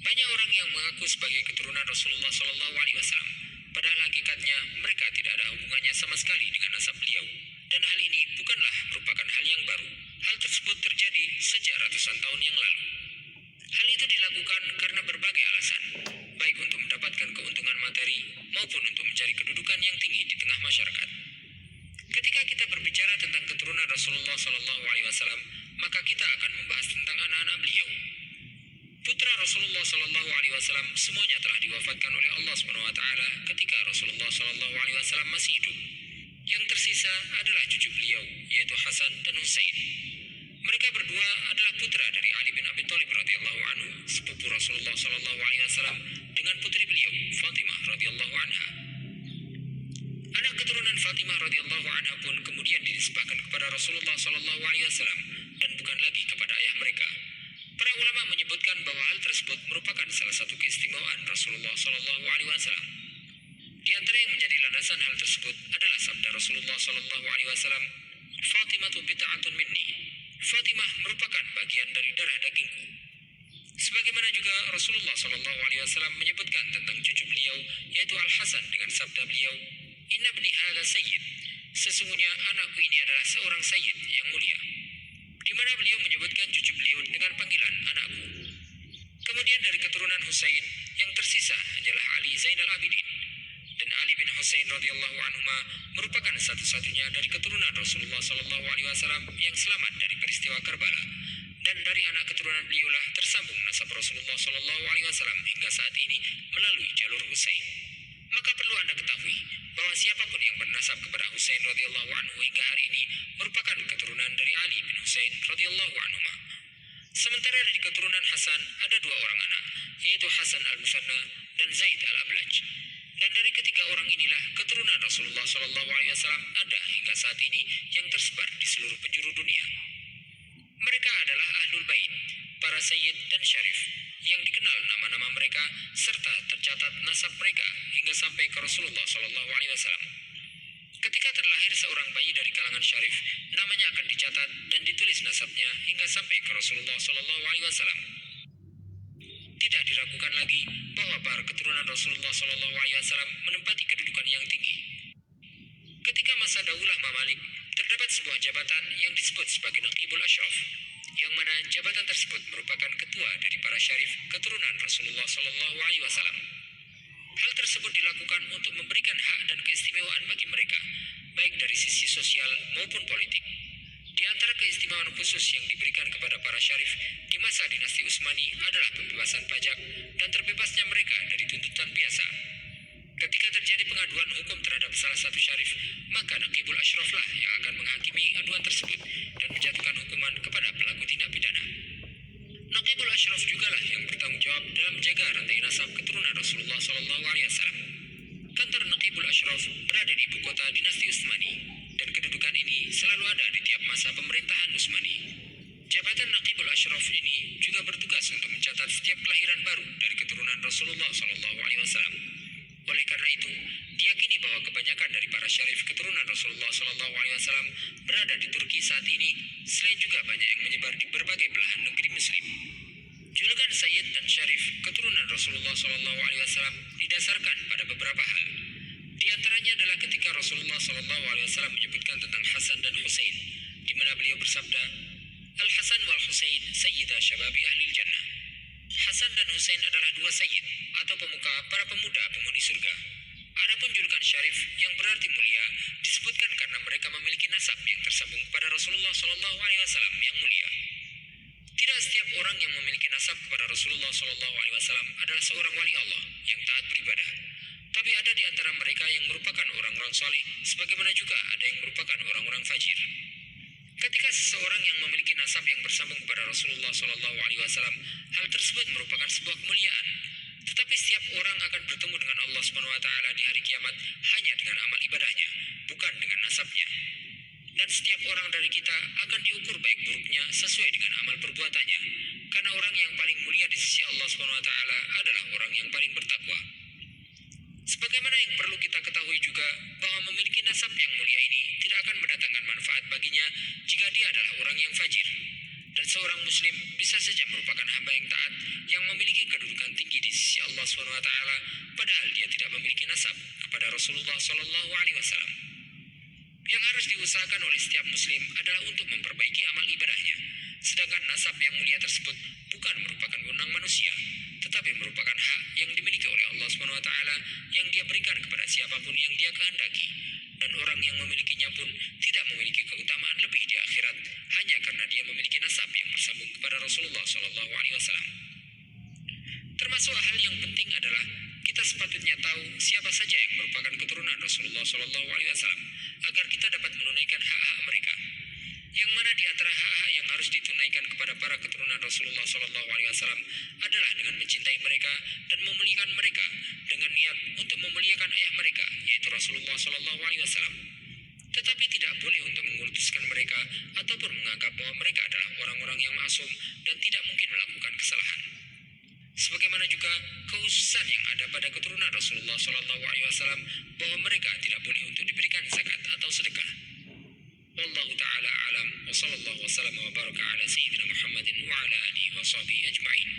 Banyak orang yang mengaku sebagai keturunan Rasulullah SAW, padahal hakikatnya mereka tidak ada hubungannya sama sekali dengan nasab beliau. Dan hal ini bukanlah merupakan hal yang baru. Hal tersebut terjadi sejak ratusan tahun yang lalu. Hal itu dilakukan karena berbagai alasan, baik untuk mendapatkan keuntungan materi maupun untuk mencari kedudukan yang tinggi di tengah masyarakat. Ketika kita berbicara tentang keturunan Rasulullah SAW, maka kita akan membahas tentang anak-anak beliau. Putra Rasulullah SAW semuanya telah diwafatkan oleh Allah SWT ketika Rasulullah SAW masih hidup. Yang tersisa adalah cucu beliau, yaitu Hasan dan Husain. Mereka berdua adalah putra dari Ali bin Abi Thalib radhiyallahu anhu, sepupu Rasulullah SAW, dengan putri beliau, Fatimah radhiyallahu anha. Anak keturunan Fatimah radhiyallahu anha pun kemudian dinisbahkan kepada Rasulullah SAW dan bukan lagi kepada ayah mereka. Para ulama menyebutkan bahwa hal tersebut merupakan salah satu keistimewaan Rasulullah SAW. Di antara yang menjadi landasan hal tersebut adalah sabda Rasulullah SAW, "Fatimatu bid'atun minni." Fatimah merupakan bagian dari darah dagingku. Sebagaimana juga Rasulullah SAW menyebutkan tentang cucu beliau, yaitu Al Hasan dengan sabda beliau, "Inna bni hadza sayyid." Sesungguhnya anakku ini adalah seorang sayyid yang mulia. Di mana beliau menyebutkan cucu beliau dengan panggilan anakku. Kemudian dari keturunan Husain, yang tersisa hanyalah Ali Zainal Abidin. Dan Ali bin Husain radhiyallahu anhuma merupakan satu-satunya dari keturunan Rasulullah SAW yang selamat dari peristiwa Karbala. Dan dari anak keturunan beliaulah tersambung nasab Rasulullah SAW hingga saat ini melalui jalur Husain. Maka perlu Anda ketahui bahwa siapapun yang bernasab kepada Husain radhiyallahu anhu hingga hari ini merupakan keturunan dari Ali bin Husain radhiyallahu anhuma. Sementara dari keturunan Hasan ada dua orang anak, yaitu Hasan al-Musanna dan Zaid al-Ablaj. Dan dari ketiga orang inilah keturunan Rasulullah SAW ada hingga saat ini yang tersebar di seluruh penjuru dunia. Mereka adalah Ahlul Bait, para Sayyid dan Syarif, yang dikenal nama-nama mereka serta tercatat nasab mereka hingga sampai ke Rasulullah SAW. Ketika terlahir seorang bayi dari kalangan Syarif, namanya akan dicatat dan ditulis nasabnya hingga sampai ke Rasulullah SAW. Tidak diragukan lagi bahwa para keturunan Rasulullah SAW menempati kedudukan yang tinggi. Ketika masa Daulah Mamalik, terdapat sebuah jabatan yang disebut sebagai Naqibul Ashraf, yang mana jabatan tersebut merupakan ketua dari para syarif keturunan Rasulullah SAW. Hal tersebut dilakukan untuk memberikan hak dan keistimewaan bagi mereka, baik dari sisi sosial maupun politik. Di antara keistimewaan khusus yang diberikan kepada para syarif di masa dinasti Utsmani adalah pembebasan pajak dan terbebasnya mereka dari tuntutan biasa. Ketika terjadi pengaduan hukum terhadap salah satu syarif, maka Naqibul Ashraf lah yang akan menghakimi aduan tersebut dan menjatuhkan hukuman kepada pelaku tindak pidana. Naqibul Ashraf jugalah yang bertanggung jawab dalam menjaga rantai nasab keturunan Rasulullah SAW. Kantor Naqibul Ashraf berada di ibu kota dinasti Utsmani, dan kedudukan ini selalu ada di tiap masa pemerintahan Utsmani. Jabatan Naqibul Ashraf ini juga bertugas untuk mencatat setiap kelahiran baru dari keturunan Rasulullah SAW. Oleh karena itu, diyakini bahwa kebanyakan dari para syarif keturunan Rasulullah SAW berada di Turki saat ini, selain juga banyak yang menyebar di berbagai belahan negeri Muslim. Julukan Sayyid dan Syarif keturunan Rasulullah SAW didasarkan pada beberapa hal. Di antaranya adalah ketika Rasulullah SAW menyebutkan tentang Hasan dan Husain, di mana beliau bersabda, "Al-Hasan wal Husain Sayyidah Syababi Ahlil Jannah." Hasan dan Husain adalah dua sayyid atau pemuka para pemuda penghuni surga. Adapun julukan Syarif yang berarti mulia disebutkan karena mereka memiliki nasab yang tersambung kepada Rasulullah SAW yang mulia. Tidak setiap orang yang memiliki nasab kepada Rasulullah SAW adalah seorang wali Allah yang taat beribadah. Tapi ada di antara mereka yang merupakan orang-orang saleh, sebagaimana juga ada yang merupakan orang-orang fajir. Ketika seseorang yang memiliki nasab yang bersambung kepada Rasulullah SAW, hal tersebut merupakan sebuah kemuliaan. Tetapi setiap orang akan bertemu dengan Allah SWT di hari kiamat hanya dengan amal ibadahnya, bukan dengan nasabnya. Dan setiap orang dari kita akan diukur baik buruknya sesuai dengan amal perbuatannya. Karena orang yang paling mulia di sisi Allah SWT adalah orang yang paling bertakwa. Sebagaimana yang perlu kita ketahui juga bahwa memiliki nasab yang mulia ini tidak akan mendatangkan manfaat baginya jika dia adalah orang yang fajir. Dan seorang muslim bisa saja merupakan hamba yang taat yang memiliki kedudukan tinggi Subhanahu wa taala padahal dia tidak memiliki nasab kepada Rasulullah sallallahu alaihi wasallam. Yang harus diusahakan oleh setiap muslim adalah untuk memperbaiki amal ibadahnya. Sedangkan nasab yang mulia tersebut bukan merupakan wewenang manusia, tetapi merupakan hak yang dimiliki oleh Allah Subhanahu wa taala yang dia berikan kepada siapapun yang dia kehendaki. Dan orang yang memilikinya pun tidak memiliki keutamaan lebih di akhirat hanya karena dia memiliki nasab yang bersambung kepada Rasulullah sallallahu alaihi wasallam. Termasuk hal yang penting adalah kita sepatutnya tahu siapa saja yang merupakan keturunan Rasulullah sallallahu alaihi wasallam agar kita dapat menunaikan hak-hak mereka. Yang mana di antara hak-hak yang harus ditunaikan kepada para keturunan Rasulullah sallallahu alaihi wasallam adalah dengan mencintai mereka dan memuliakan mereka dengan niat untuk memuliakan ayah mereka yaitu Rasulullah sallallahu alaihi wasallam. Tetapi tidak boleh untuk mengutuskan mereka ataupun menganggap bahwa mereka adalah orang-orang yang maksum dan tidak mungkin melakukan kesalahan. Sebagaimana juga kekhususan yang ada pada keturunan Rasulullah sallallahu alaihi wasallam bahwa mereka tidak boleh untuk diberikan zakat atau sedekah. Wallahu ta'ala a'lam wa sallallahu wa sallam wa baraka ala sayyidina Muhammadin wa ala alihi wa sahbihi ajma'in.